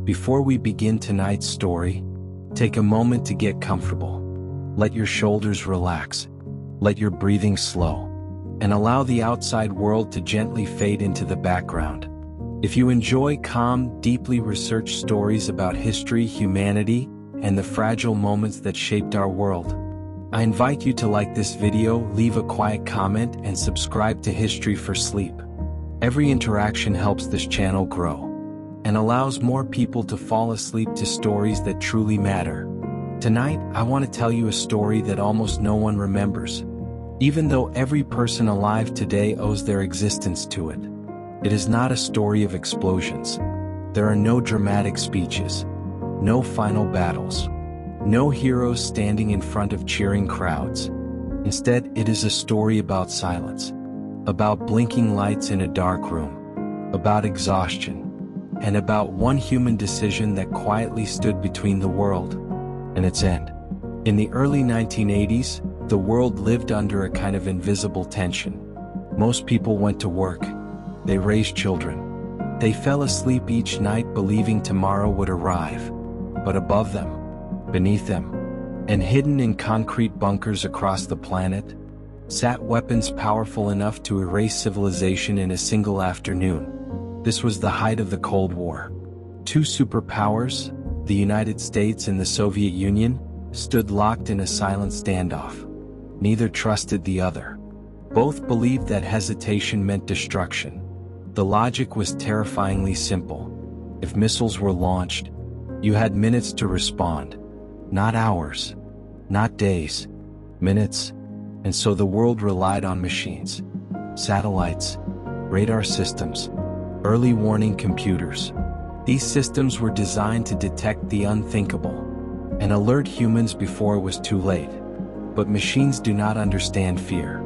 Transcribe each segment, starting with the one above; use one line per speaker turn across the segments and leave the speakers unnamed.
Before we begin tonight's story, take a moment to get comfortable. Let your shoulders relax, let your breathing slow, and allow the outside world to gently fade into the background. If you enjoy calm, deeply researched stories about history, humanity, and the fragile moments that shaped our world, I invite you to like this video, leave a quiet comment, and subscribe to History for Sleep. Every interaction helps this channel grow and allows more people to fall asleep to stories that truly matter. Tonight, I want to tell you a story that almost no one remembers, even though every person alive today owes their existence to it. It is not a story of explosions. There are no dramatic speeches, no final battles, no heroes standing in front of cheering crowds. Instead, it is a story about silence, about blinking lights in a dark room, about exhaustion, and about one human decision that quietly stood between the world and its end. In the early 1980s, the world lived under a kind of invisible tension. Most people went to work. They raised children. They fell asleep each night believing tomorrow would arrive. But above them, beneath them, and hidden in concrete bunkers across the planet, sat weapons powerful enough to erase civilization in a single afternoon. This was the height of the Cold War. Two superpowers, the United States and the Soviet Union, stood locked in a silent standoff. Neither trusted the other. Both believed that hesitation meant destruction. The logic was terrifyingly simple. If missiles were launched, you had minutes to respond. Not hours, not days, minutes. And so the world relied on machines, satellites, radar systems, early warning computers. These systems were designed to detect the unthinkable and alert humans before it was too late. But machines do not understand fear.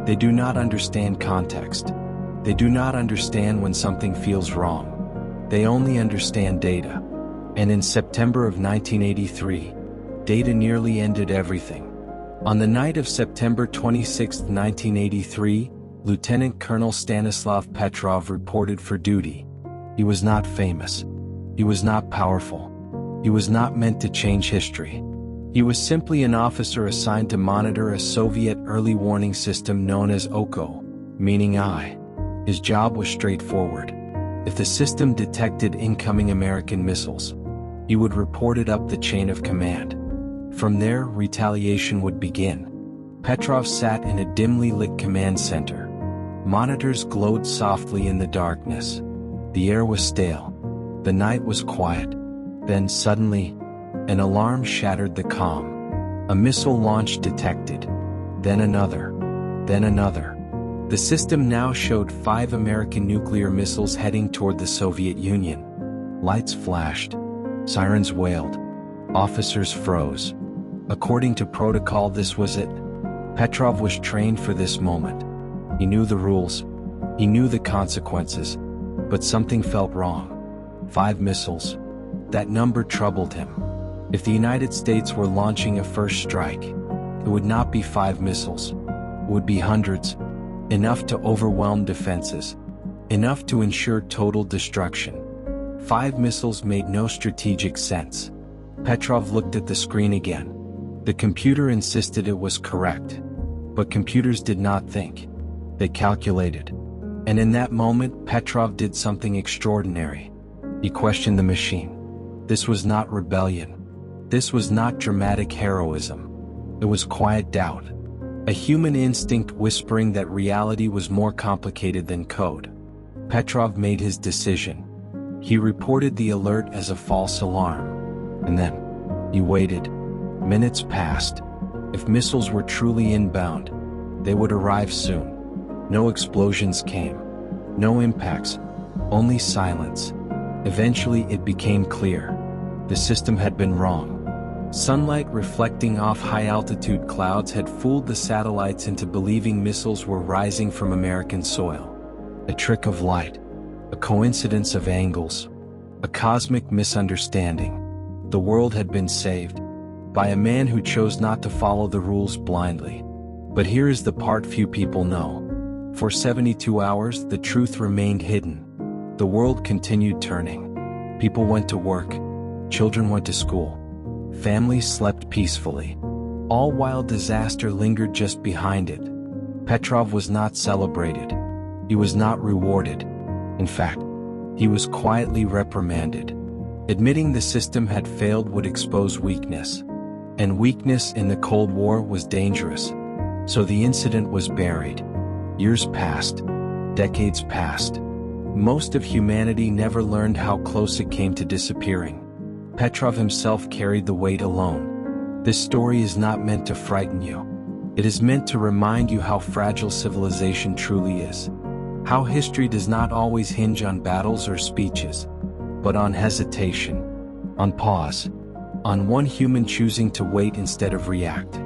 They do not understand context. They do not understand when something feels wrong. They only understand data. And in September of 1983, data nearly ended everything. On the night of September 26, 1983, Lieutenant Colonel Stanislav Petrov reported for duty. He was not famous. He was not powerful. He was not meant to change history. He was simply an officer assigned to monitor a Soviet early warning system known as OKO, meaning eye. His job was straightforward. If the system detected incoming American missiles, he would report it up the chain of command. From there, retaliation would begin. Petrov sat in a dimly lit command center. Monitors glowed softly in the darkness. The air was stale. The night was quiet. Then suddenly, an alarm shattered the calm. A missile launch detected. Then another. Then another. The system now showed 5 American nuclear missiles heading toward the Soviet Union. Lights flashed. Sirens wailed. Officers froze. According to protocol, this was it. Petrov was trained for this moment. He knew the rules. He knew the consequences. But something felt wrong. 5 missiles. That number troubled him. If the United States were launching a first strike, it would not be 5 missiles. It would be hundreds. Enough to overwhelm defenses. Enough to ensure total destruction. 5 missiles made no strategic sense. Petrov looked at the screen again. The computer insisted it was correct. But computers did not think. They calculated. And in that moment, Petrov did something extraordinary. He questioned the machine. This was not rebellion. This was not dramatic heroism. It was quiet doubt. A human instinct whispering that reality was more complicated than code. Petrov made his decision. He reported the alert as a false alarm. And then, he waited. Minutes passed. If missiles were truly inbound, they would arrive soon. No explosions came. No impacts. Only silence. Eventually it became clear. The system had been wrong. Sunlight reflecting off high-altitude clouds had fooled the satellites into believing missiles were rising from American soil. A trick of light. A coincidence of angles. A cosmic misunderstanding. The world had been saved by a man who chose not to follow the rules blindly. But here is the part few people know. For 72 hours, the truth remained hidden. The world continued turning. People went to work, children went to school, families slept peacefully, all while disaster lingered just behind it. Petrov was not celebrated. He was not rewarded. In fact, he was quietly reprimanded. Admitting the system had failed would expose weakness. And weakness in the Cold War was dangerous. So the incident was buried. Years passed. Decades passed. Most of humanity never learned how close it came to disappearing. Petrov himself carried the weight alone. This story is not meant to frighten you. It is meant to remind you how fragile civilization truly is. How history does not always hinge on battles or speeches, but on hesitation, on pause, on one human choosing to wait instead of react.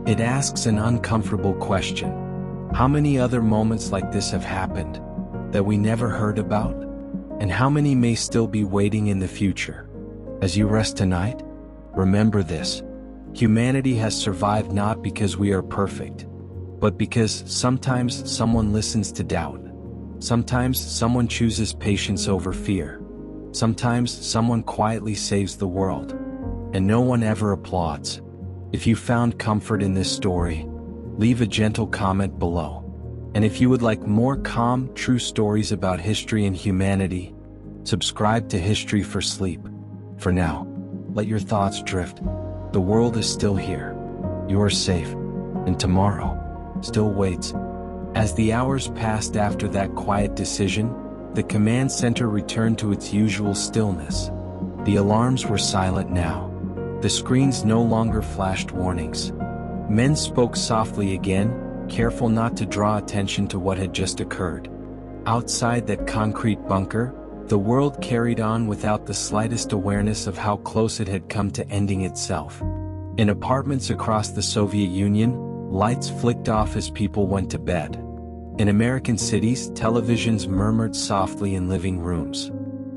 It asks an uncomfortable question. How many other moments like this have happened that we never heard about? And how many may still be waiting in the future? As you rest tonight, remember this. Humanity has survived not because we are perfect, but because sometimes someone listens to doubt. Sometimes someone chooses patience over fear. Sometimes someone quietly saves the world. And no one ever applauds. If you found comfort in this story, leave a gentle comment below. And if you would like more calm, true stories about history and humanity, subscribe to History for Sleep. For now, let your thoughts drift. The world is still here. You are safe. And tomorrow still waits. As the hours passed after that quiet decision, the command center returned to its usual stillness. The alarms were silent now. The screens no longer flashed warnings. Men spoke softly again, careful not to draw attention to what had just occurred. Outside that concrete bunker, the world carried on without the slightest awareness of how close it had come to ending itself. In apartments across the Soviet Union, lights flicked off as people went to bed. In American cities, televisions murmured softly in living rooms.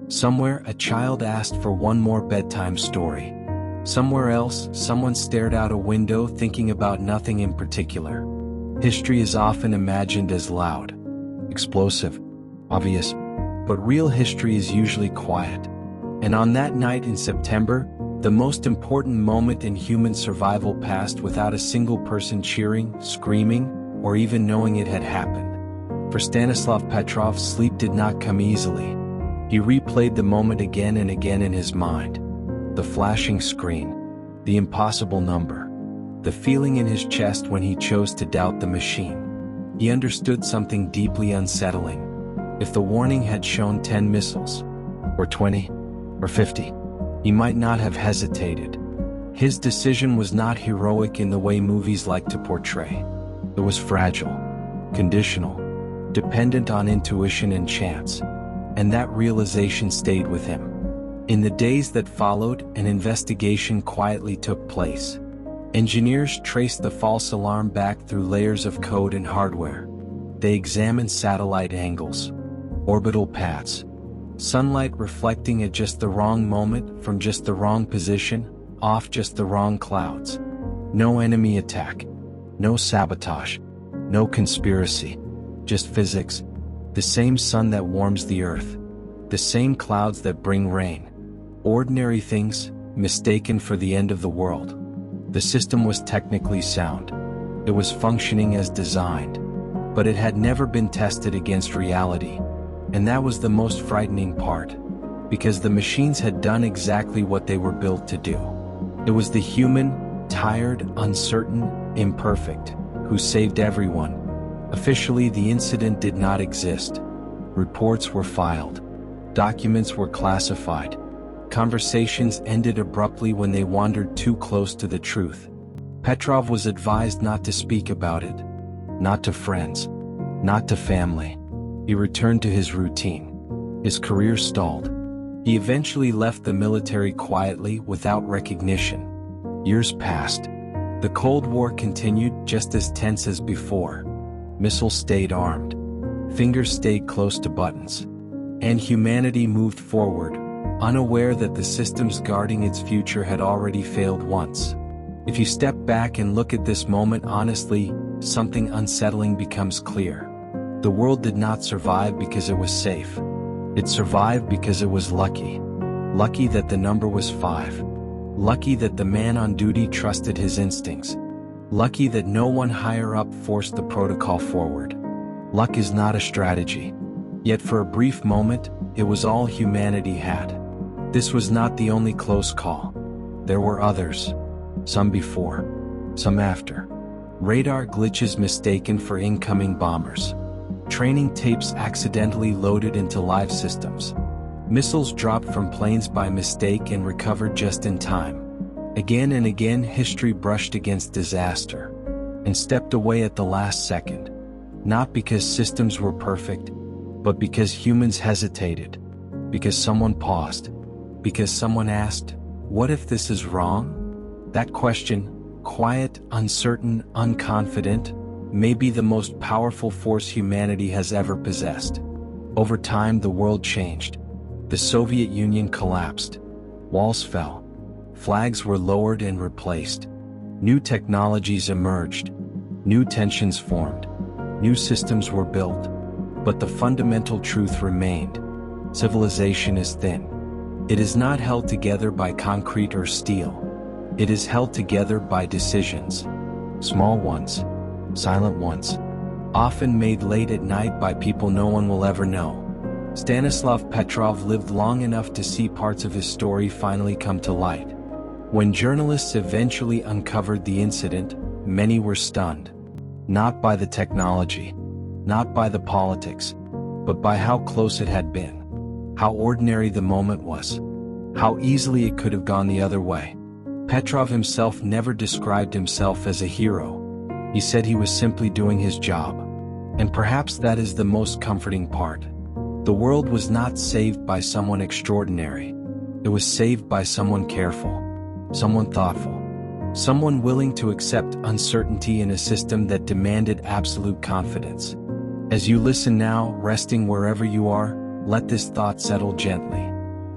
Somewhere, a child asked for one more bedtime story. Somewhere else, someone stared out a window thinking about nothing in particular. History is often imagined as loud, explosive, obvious, but real history is usually quiet. And on that night in September, the most important moment in human survival passed without a single person cheering, screaming, or even knowing it had happened. For Stanislav Petrov, sleep did not come easily. He replayed the moment again and again in his mind. The flashing screen, the impossible number, the feeling in his chest when he chose to doubt the machine. He understood something deeply unsettling. If the warning had shown 10 missiles, or 20, or 50, he might not have hesitated. His decision was not heroic in the way movies like to portray. It was fragile, conditional, dependent on intuition and chance, and that realization stayed with him. In the days that followed, an investigation quietly took place. Engineers traced the false alarm back through layers of code and hardware. They examined satellite angles, orbital paths, sunlight reflecting at just the wrong moment from just the wrong position, off just the wrong clouds. No enemy attack, no sabotage, no conspiracy, just physics. The same sun that warms the earth, the same clouds that bring rain. Ordinary things, mistaken for the end of the world. The system was technically sound. It was functioning as designed. But it had never been tested against reality. And that was the most frightening part. Because the machines had done exactly what they were built to do. It was the human, tired, uncertain, imperfect, who saved everyone. Officially, the incident did not exist. Reports were filed. Documents were classified. Conversations ended abruptly when they wandered too close to the truth. Petrov was advised not to speak about it. Not to friends. Not to family. He returned to his routine. His career stalled. He eventually left the military quietly without recognition. Years passed. The Cold War continued just as tense as before. Missiles stayed armed. Fingers stayed close to buttons. And humanity moved forward, unaware that the systems guarding its future had already failed once. If you step back and look at this moment honestly, something unsettling becomes clear. The world did not survive because it was safe. It survived because it was lucky. Lucky that the number was 5. Lucky that the man on duty trusted his instincts. Lucky that no one higher up forced the protocol forward. Luck is not a strategy. Yet for a brief moment, it was all humanity had. This was not the only close call. There were others. Some before, some after. Radar glitches mistaken for incoming bombers. Training tapes accidentally loaded into live systems. Missiles dropped from planes by mistake and recovered just in time. Again and again, history brushed against disaster and stepped away at the last second. Not because systems were perfect, but because humans hesitated, because someone paused, because someone asked, "What if this is wrong?" That question, quiet, uncertain, unconfident, may be the most powerful force humanity has ever possessed. Over time, the world changed. The Soviet Union collapsed. Walls fell. Flags were lowered and replaced. New technologies emerged. New tensions formed. New systems were built. But the fundamental truth remained. Civilization is thin. It is not held together by concrete or steel. It is held together by decisions. Small ones. Silent ones. Often made late at night by people no one will ever know. Stanislav Petrov lived long enough to see parts of his story finally come to light. When journalists eventually uncovered the incident, many were stunned. Not by the technology, not by the politics, but by how close it had been. How ordinary the moment was. How easily it could have gone the other way. Petrov himself never described himself as a hero. He said he was simply doing his job. And perhaps that is the most comforting part. The world was not saved by someone extraordinary. It was saved by someone careful, someone thoughtful, someone willing to accept uncertainty in a system that demanded absolute confidence. As you listen now, resting wherever you are, let this thought settle gently.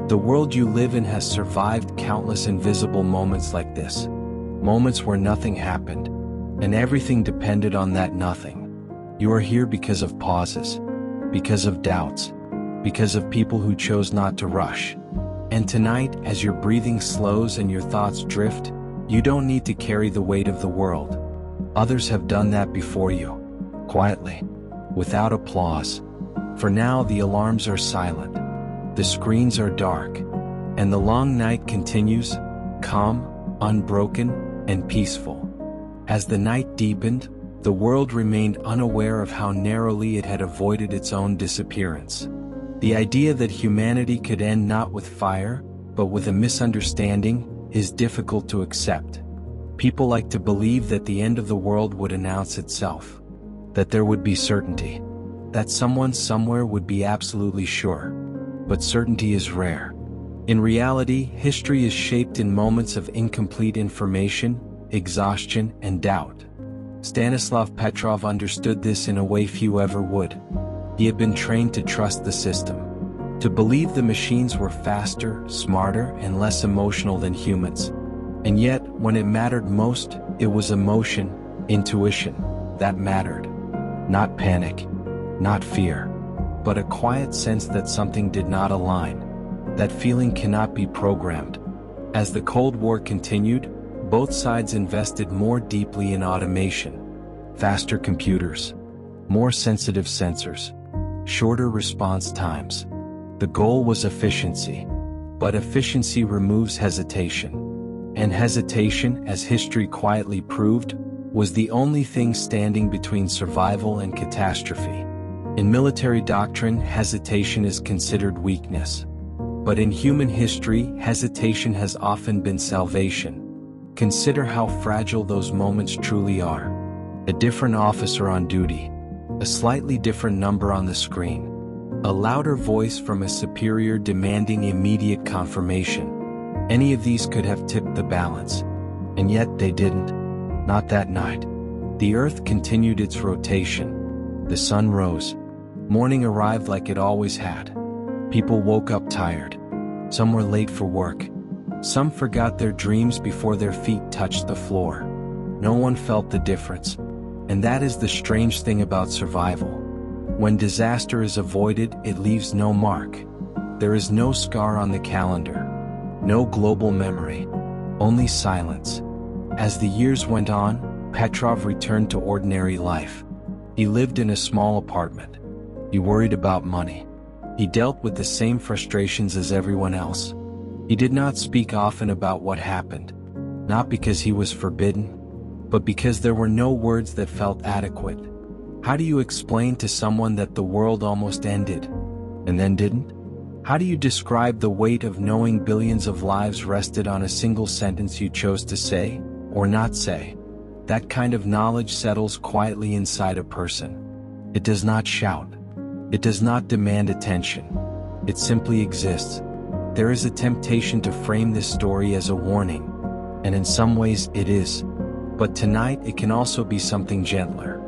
The world you live in has survived countless invisible moments like this. Moments where nothing happened, and everything depended on that nothing. You are here because of pauses, because of doubts, because of people who chose not to rush. And tonight, as your breathing slows and your thoughts drift, you don't need to carry the weight of the world. Others have done that before you, quietly, without applause. For now, the alarms are silent, the screens are dark, and the long night continues, calm, unbroken, and peaceful. As the night deepened, the world remained unaware of how narrowly it had avoided its own disappearance. The idea that humanity could end not with fire, but with a misunderstanding, is difficult to accept. People like to believe that the end of the world would announce itself, that there would be certainty, that someone somewhere would be absolutely sure. But certainty is rare. In reality, history is shaped in moments of incomplete information, exhaustion, and doubt. Stanislav Petrov understood this in a way few ever would. He had been trained to trust the system, to believe the machines were faster, smarter, and less emotional than humans. And yet, when it mattered most, it was emotion, intuition, that mattered. Not panic, not fear, but a quiet sense that something did not align. That feeling cannot be programmed. As the Cold War continued, both sides invested more deeply in automation. Faster computers, more sensitive sensors, shorter response times. The goal was efficiency. But efficiency removes hesitation. And hesitation, as history quietly proved, was the only thing standing between survival and catastrophe. In military doctrine, hesitation is considered weakness. But in human history, hesitation has often been salvation. Consider how fragile those moments truly are. A different officer on duty, a slightly different number on the screen, a louder voice from a superior demanding immediate confirmation. Any of these could have tipped the balance. And yet they didn't. Not that night. The earth continued its rotation. The sun rose. Morning arrived like it always had. People woke up tired. Some were late for work. Some forgot their dreams before their feet touched the floor. No one felt the difference. And that is the strange thing about survival. When disaster is avoided, it leaves no mark. There is no scar on the calendar. No global memory. Only silence. As the years went on, Petrov returned to ordinary life. He lived in a small apartment. He worried about money. He dealt with the same frustrations as everyone else. He did not speak often about what happened, not because he was forbidden, but because there were no words that felt adequate. How do you explain to someone that the world almost ended, and then didn't? How do you describe the weight of knowing billions of lives rested on a single sentence you chose to say, or not say? That kind of knowledge settles quietly inside a person. It does not shout. It does not demand attention. It simply exists. There is a temptation to frame this story as a warning, and in some ways it is. But tonight it can also be something gentler.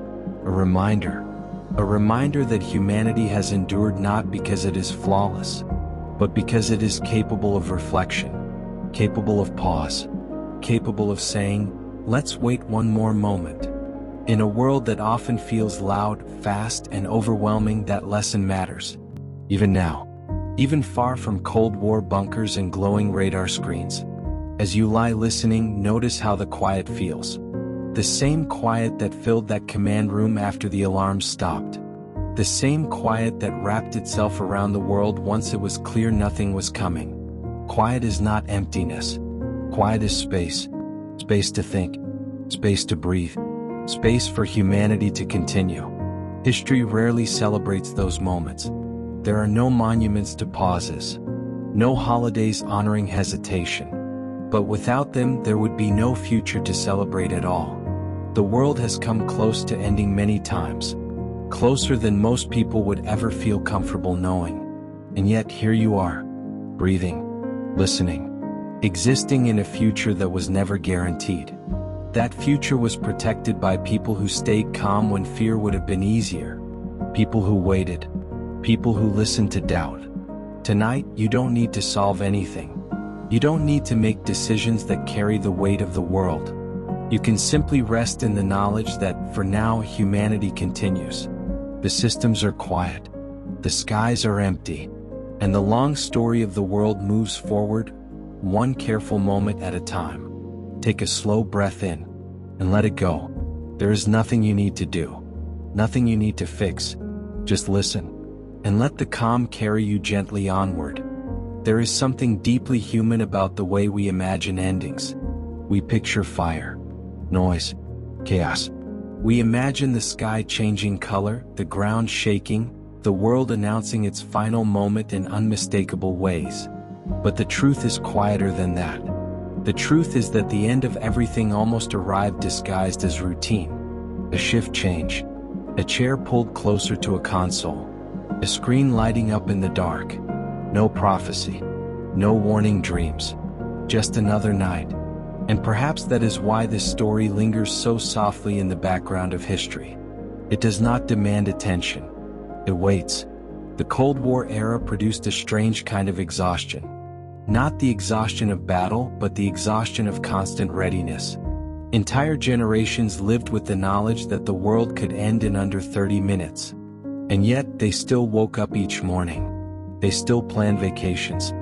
A reminder. A reminder that humanity has endured not because it is flawless, but because it is capable of reflection, capable of pause, capable of saying, "Let's wait one more moment." In a world that often feels loud, fast, and overwhelming, that lesson matters. Even now. Even far from Cold War bunkers and glowing radar screens. As you lie listening, notice how the quiet feels. The same quiet that filled that command room after the alarms stopped. The same quiet that wrapped itself around the world once it was clear nothing was coming. Quiet is not emptiness. Quiet is space. Space to think. Space to breathe. Space for humanity to continue. History rarely celebrates those moments. There are no monuments to pauses. No holidays honoring hesitation. But without them, there would be no future to celebrate at all. The world has come close to ending many times. Closer than most people would ever feel comfortable knowing. And yet here you are, breathing, listening, existing in a future that was never guaranteed. That future was protected by people who stayed calm when fear would have been easier. People who waited. People who listened to doubt. Tonight, you don't need to solve anything. You don't need to make decisions that carry the weight of the world. You can simply rest in the knowledge that, for now, humanity continues. The systems are quiet. The skies are empty. And the long story of the world moves forward, one careful moment at a time. Take a slow breath in, and let it go. There is nothing you need to do. Nothing you need to fix. Just listen. And let the calm carry you gently onward. There is something deeply human about the way we imagine endings. We picture fire, noise, chaos. We imagine the sky changing color, the ground shaking, the world announcing its final moment in unmistakable ways. But the truth is quieter than that. The truth is that the end of everything almost arrived disguised as routine. A shift change. A chair pulled closer to a console. A screen lighting up in the dark. No prophecy. No warning dreams. Just another night. And perhaps that is why this story lingers so softly in the background of history. It does not demand attention. It waits. The Cold War era produced a strange kind of exhaustion. Not the exhaustion of battle, but the exhaustion of constant readiness. Entire generations lived with the knowledge that the world could end in under 30 minutes. And yet, they still woke up each morning. They still planned vacations.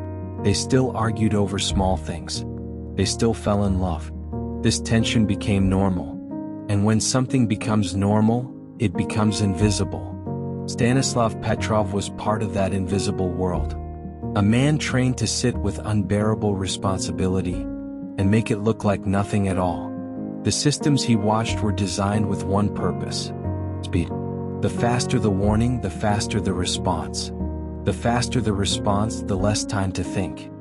They still argued over small things. They still fell in love. This tension became normal. And when something becomes normal, it becomes invisible. Stanislav Petrov was part of that invisible world. A man trained to sit with unbearable responsibility and make it look like nothing at all. The systems he watched were designed with one purpose: speed. The faster the warning, the faster the response. The faster the response, the less time to think.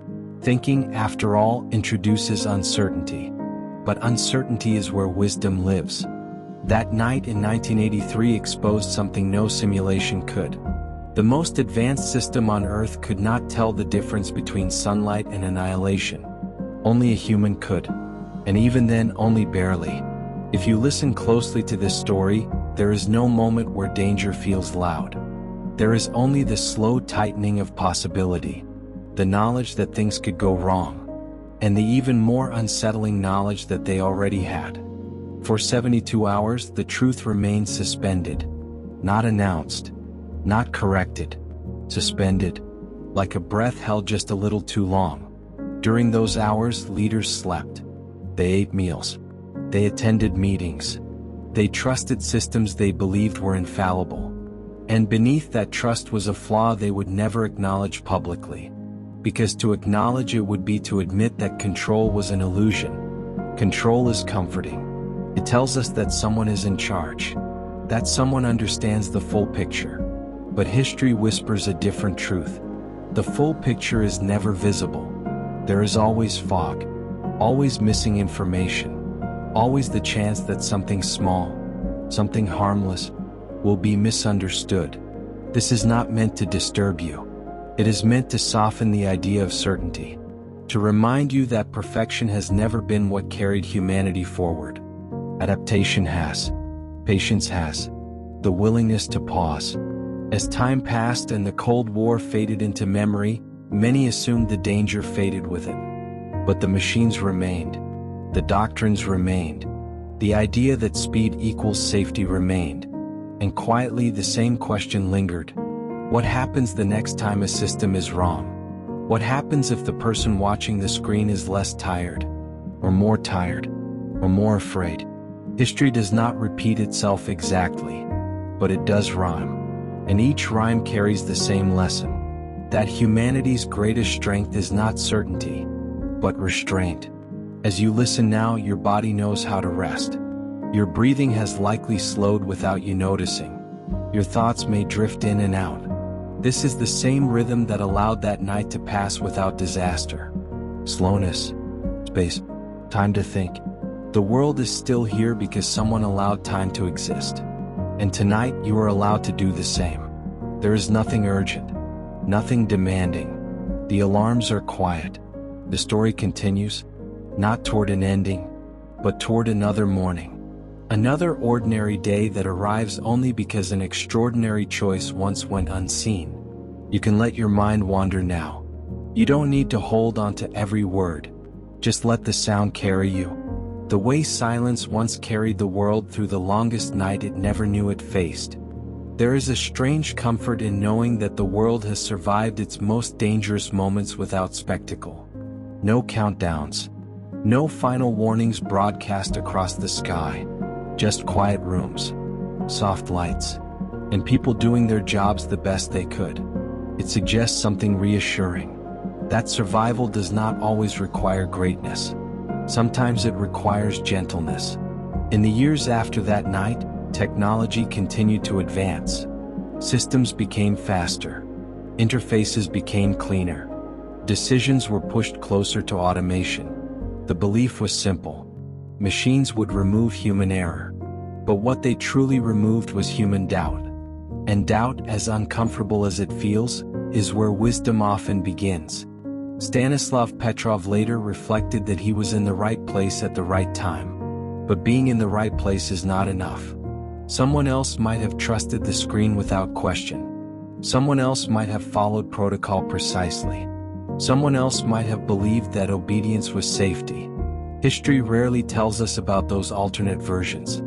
Thinking, after all, introduces uncertainty. But uncertainty is where wisdom lives. That night in 1983 exposed something no simulation could. The most advanced system on Earth could not tell the difference between sunlight and annihilation. Only a human could. And even then, only barely. If you listen closely to this story, there is no moment where danger feels loud. There is only the slow tightening of possibility, the knowledge that things could go wrong, and the even more unsettling knowledge that they already had. For 72 hours, the truth remained suspended, not announced, not corrected, suspended, like a breath held just a little too long. During those hours, leaders slept. They ate meals. They attended meetings. They trusted systems they believed were infallible. And beneath that trust was a flaw they would never acknowledge publicly. Because to acknowledge it would be to admit that control was an illusion. Control is comforting. It tells us that someone is in charge, that someone understands the full picture. But history whispers a different truth. The full picture is never visible. There is always fog, always missing information, always the chance that something small, something harmless, will be misunderstood. This is not meant to disturb you. It is meant to soften the idea of certainty, to remind you that perfection has never been what carried humanity forward. Adaptation has. Patience has. The willingness to pause. As time passed and the Cold War faded into memory, many assumed the danger faded with it. But the machines remained. The doctrines remained. The idea that speed equals safety remained. And quietly the same question lingered. What happens the next time a system is wrong? What happens if the person watching the screen is less tired, or more tired, or more afraid? History does not repeat itself exactly, but it does rhyme. And each rhyme carries the same lesson. That humanity's greatest strength is not certainty, but restraint. As you listen now, your body knows how to rest. Your breathing has likely slowed without you noticing. Your thoughts may drift in and out. This is the same rhythm that allowed that night to pass without disaster. Slowness, space, time to think. The world is still here because someone allowed time to exist. And tonight you are allowed to do the same. There is nothing urgent. Nothing demanding. The alarms are quiet. The story continues, not toward an ending, but toward another morning. Another ordinary day that arrives only because an extraordinary choice once went unseen. You can let your mind wander now. You don't need to hold on to every word. Just let the sound carry you. The way silence once carried the world through the longest night it never knew it faced. There is a strange comfort in knowing that the world has survived its most dangerous moments without spectacle. No countdowns. No final warnings broadcast across the sky. Just quiet rooms, soft lights, and people doing their jobs the best they could. It suggests something reassuring. That survival does not always require greatness. Sometimes it requires gentleness. In the years after that night, technology continued to advance. Systems became faster. Interfaces became cleaner. Decisions were pushed closer to automation. The belief was simple. Machines would remove human error. But what they truly removed was human doubt. And doubt, as uncomfortable as it feels, is where wisdom often begins. Stanislav Petrov later reflected that he was in the right place at the right time. But being in the right place is not enough. Someone else might have trusted the screen without question. Someone else might have followed protocol precisely. Someone else might have believed that obedience was safety. History rarely tells us about those alternate versions.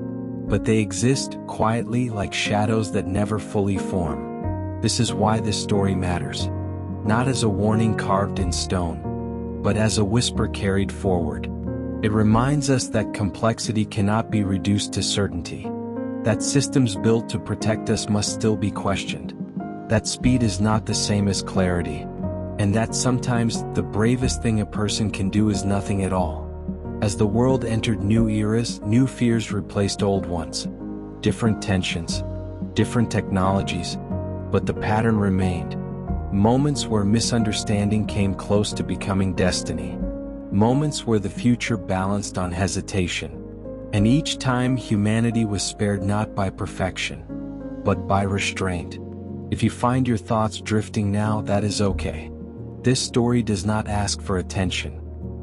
But they exist quietly like shadows that never fully form. This is why this story matters. Not as a warning carved in stone, but as a whisper carried forward. It reminds us that complexity cannot be reduced to certainty. That systems built to protect us must still be questioned. That speed is not the same as clarity. And that sometimes the bravest thing a person can do is nothing at all. As the world entered new eras, new fears replaced old ones. Different tensions, different technologies, but the pattern remained. Moments where misunderstanding came close to becoming destiny. Moments where the future balanced on hesitation. And each time humanity was spared not by perfection, but by restraint. If you find your thoughts drifting now, that is okay. This story does not ask for attention.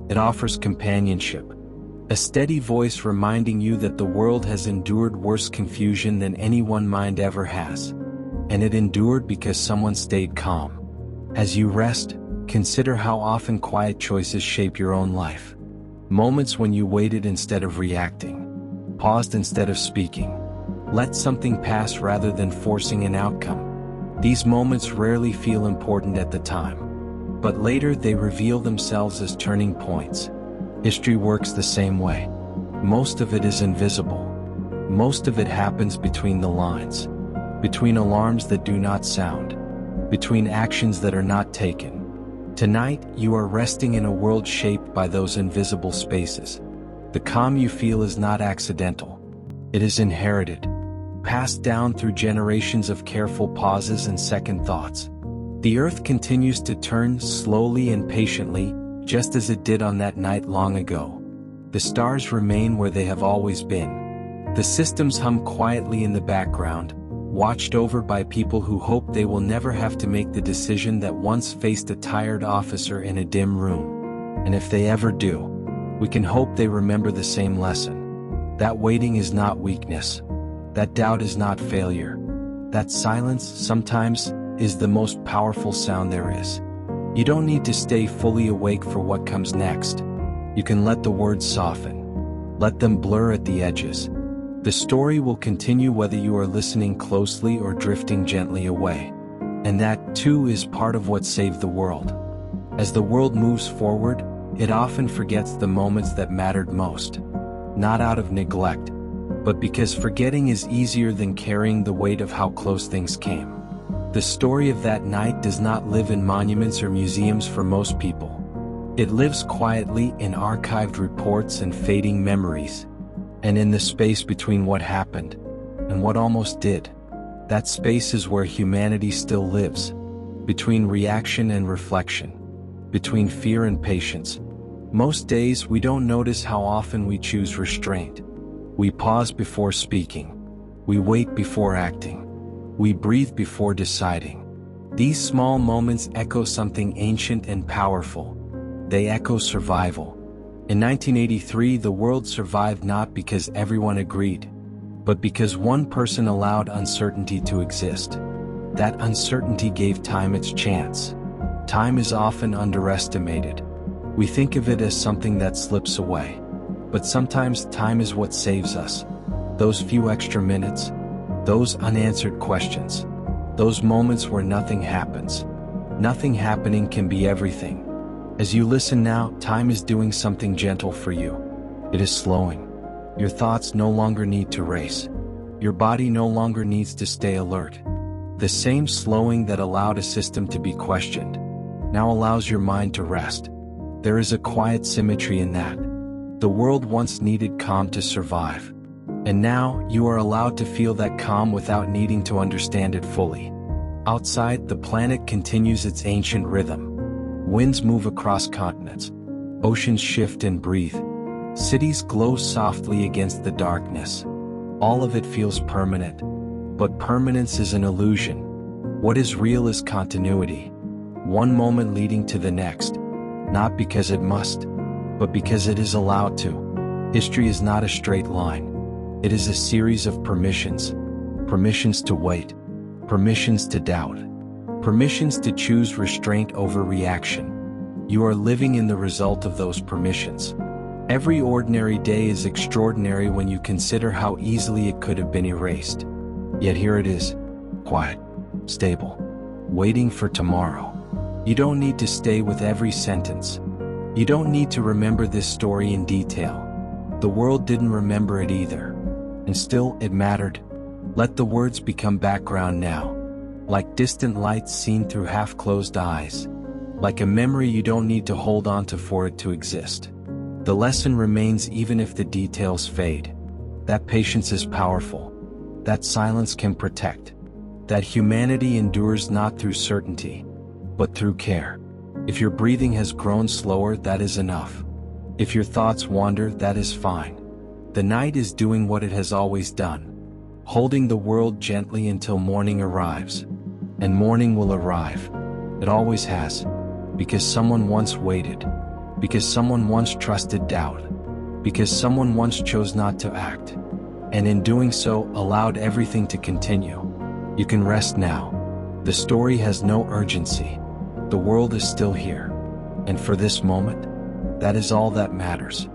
It offers companionship. A steady voice reminding you that the world has endured worse confusion than any one mind ever has. And it endured because someone stayed calm. As you rest, consider how often quiet choices shape your own life. Moments when you waited instead of reacting, paused instead of speaking, let something pass rather than forcing an outcome. These moments rarely feel important at the time, but later they reveal themselves as turning points. History works the same way. Most of it is invisible. Most of it happens between the lines, between alarms that do not sound, between actions that are not taken. Tonight, you are resting in a world shaped by those invisible spaces. The calm you feel is not accidental. It is inherited, passed down through generations of careful pauses and second thoughts. The earth continues to turn slowly and patiently, just as it did on that night long ago. The stars remain where they have always been. The systems hum quietly in the background, watched over by people who hope they will never have to make the decision that once faced a tired officer in a dim room. And if they ever do, we can hope they remember the same lesson. That waiting is not weakness. That doubt is not failure. That silence, sometimes, is the most powerful sound there is. You don't need to stay fully awake for what comes next. You can let the words soften. Let them blur at the edges. The story will continue whether you are listening closely or drifting gently away. And that, too, is part of what saved the world. As the world moves forward, it often forgets the moments that mattered most. Not out of neglect, but because forgetting is easier than carrying the weight of how close things came. The story of that night does not live in monuments or museums for most people. It lives quietly in archived reports and fading memories. And in the space between what happened and what almost did, that space is where humanity still lives. Between reaction and reflection, between fear and patience. Most days we don't notice how often we choose restraint. We pause before speaking. We wait before acting. We breathe before deciding. These small moments echo something ancient and powerful. They echo survival. In 1983, the world survived not because everyone agreed, but because one person allowed uncertainty to exist. That uncertainty gave time its chance. Time is often underestimated. We think of it as something that slips away. But sometimes time is what saves us. Those few extra minutes, those unanswered questions, those moments where nothing happens. Nothing happening can be everything. As you listen now, time is doing something gentle for you. It is slowing. Your thoughts no longer need to race. Your body no longer needs to stay alert. The same slowing that allowed a system to be questioned now allows your mind to rest. There is a quiet symmetry in that. The world once needed calm to survive. And now, you are allowed to feel that calm without needing to understand it fully. Outside, the planet continues its ancient rhythm. Winds move across continents. Oceans shift and breathe. Cities glow softly against the darkness. All of it feels permanent. But permanence is an illusion. What is real is continuity. One moment leading to the next. Not because it must, but because it is allowed to. History is not a straight line. It is a series of permissions. Permissions to wait. Permissions to doubt. Permissions to choose restraint over reaction. You are living in the result of those permissions. Every ordinary day is extraordinary when you consider how easily it could have been erased. Yet here it is, quiet, stable, waiting for tomorrow. You don't need to stay with every sentence. You don't need to remember this story in detail. The world didn't remember it either. And still, it mattered. Let the words become background now. Like distant lights seen through half-closed eyes. Like a memory you don't need to hold on to for it to exist. The lesson remains even if the details fade. That patience is powerful. That silence can protect. That humanity endures not through certainty, but through care. If your breathing has grown slower, that is enough. If your thoughts wander, that is fine. The night is doing what it has always done. Holding the world gently until morning arrives. And morning will arrive. It always has. Because someone once waited. Because someone once trusted doubt. Because someone once chose not to act. And in doing so, allowed everything to continue. You can rest now. The story has no urgency. The world is still here. And for this moment, that is all that matters.